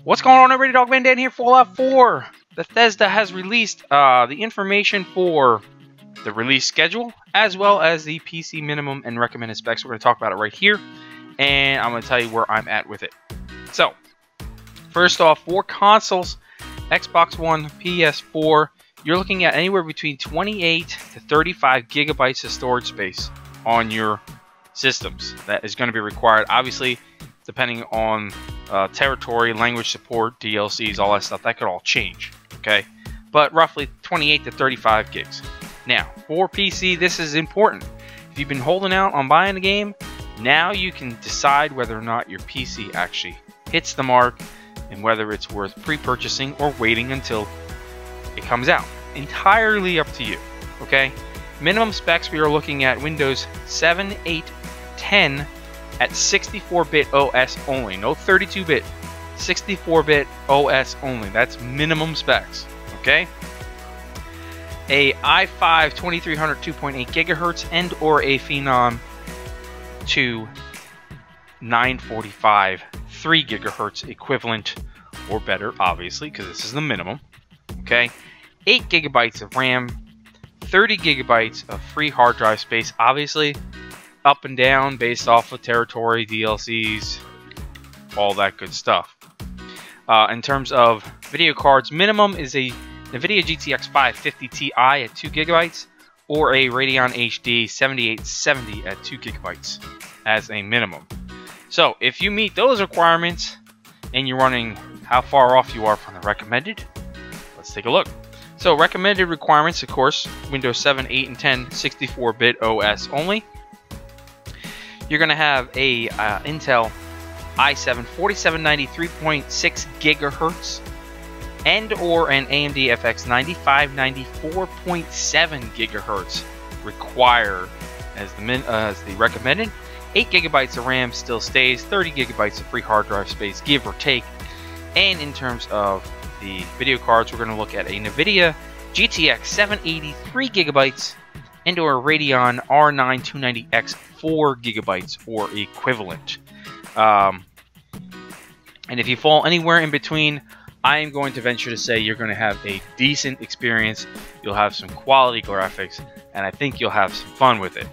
What's going on, everybody? Dogman Dan here. Fallout 4. Bethesda has released the information for the release schedule, as well as the PC minimum and recommended specs. We're going to talk about it right here, and I'm going to tell you where I'm at with it. So, first off, for consoles, Xbox One, PS4, you're looking at anywhere between 28 to 35 gigabytes of storage space on your systems. That is going to be required, obviously, depending on territory, language support, DLCs, all that stuff. That could all change, okay? But roughly 28 to 35 gigs. Now, for PC, this is important. If you've been holding out on buying a game, now you can decide whether or not your PC actually hits the mark and whether it's worth pre-purchasing or waiting until it comes out. Entirely up to you, okay? Minimum specs, we are looking at Windows 7, 8, 10 at 64-bit OS only. No 32-bit, 64-bit OS only. That's minimum specs, okay? A i5 2300 2.8 gigahertz and or a Phenom 2 945 3 gigahertz equivalent or better, obviously, because this is the minimum, okay? 8 gigabytes of RAM, 30 gigabytes of free hard drive space, obviously up and down based off of territory, DLCs, all that good stuff. In terms of video cards, minimum is a NVIDIA GTX 550 Ti at 2 gigabytes or a Radeon HD 7870 at 2 gigabytes as a minimum. So if you meet those requirements and you're running how far off you are from the recommended, let's take a look. So recommended requirements, of course, Windows 7, 8, and 10 64-bit OS only. You're going to have a Intel i7 4790 3.6 gigahertz and or an AMD FX 9590 4.7 gigahertz required as the recommended. 8 gigabytes of RAM still stays, 30 gigabytes of free hard drive space, give or take. And in terms of the video cards, we're going to look at a NVIDIA GTX 780 3 gigabytes and or a Radeon R9 290X 4 gigabytes or equivalent. And if you fall anywhere in between, I am going to venture to say you're going to have a decent experience. You'll have some quality graphics, and I think you'll have some fun with it.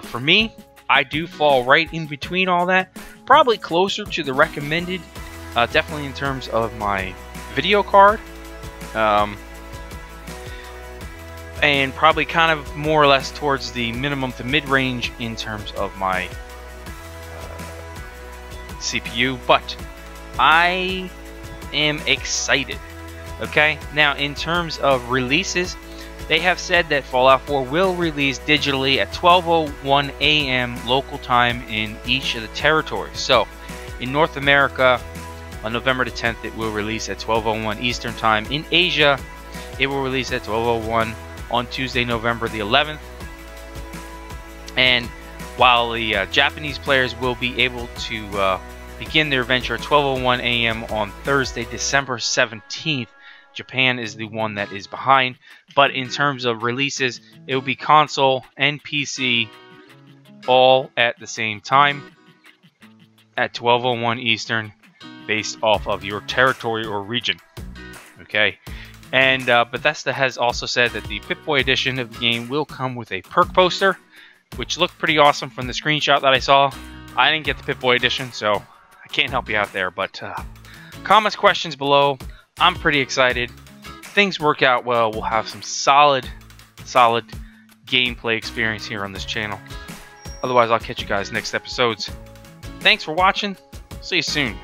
For me, I do fall right in between all that. Probably closer to the recommended, definitely in terms of my video card. And probably kind of more or less towards the minimum to mid-range in terms of my CPU. But I am excited. Okay, now in terms of releases, they have said that Fallout 4 will release digitally at 12:01 a.m. local time in each of the territories. So in North America, on November the 10th, it will release at 12:01 Eastern time. In Asia, it will release at 12:01 on Tuesday, November the 11th. And while the Japanese players will be able to begin their venture at 12:01 a.m. on Thursday, December 17th, Japan is the one that is behind. But in terms of releases, it will be console and PC all at the same time at 12:01 Eastern, based off of your territory or region. Okay. And Bethesda has also said that the Pip-Boy edition of the game will come with a perk poster, which looked pretty awesome from the screenshot that I saw. I didn't get the Pip-Boy edition, so I can't help you out there. But comments, questions below. I'm pretty excited. If things work out well, we'll have some solid gameplay experience here on this channel. Otherwise, I'll catch you guys next episodes. Thanks for watching. See you soon.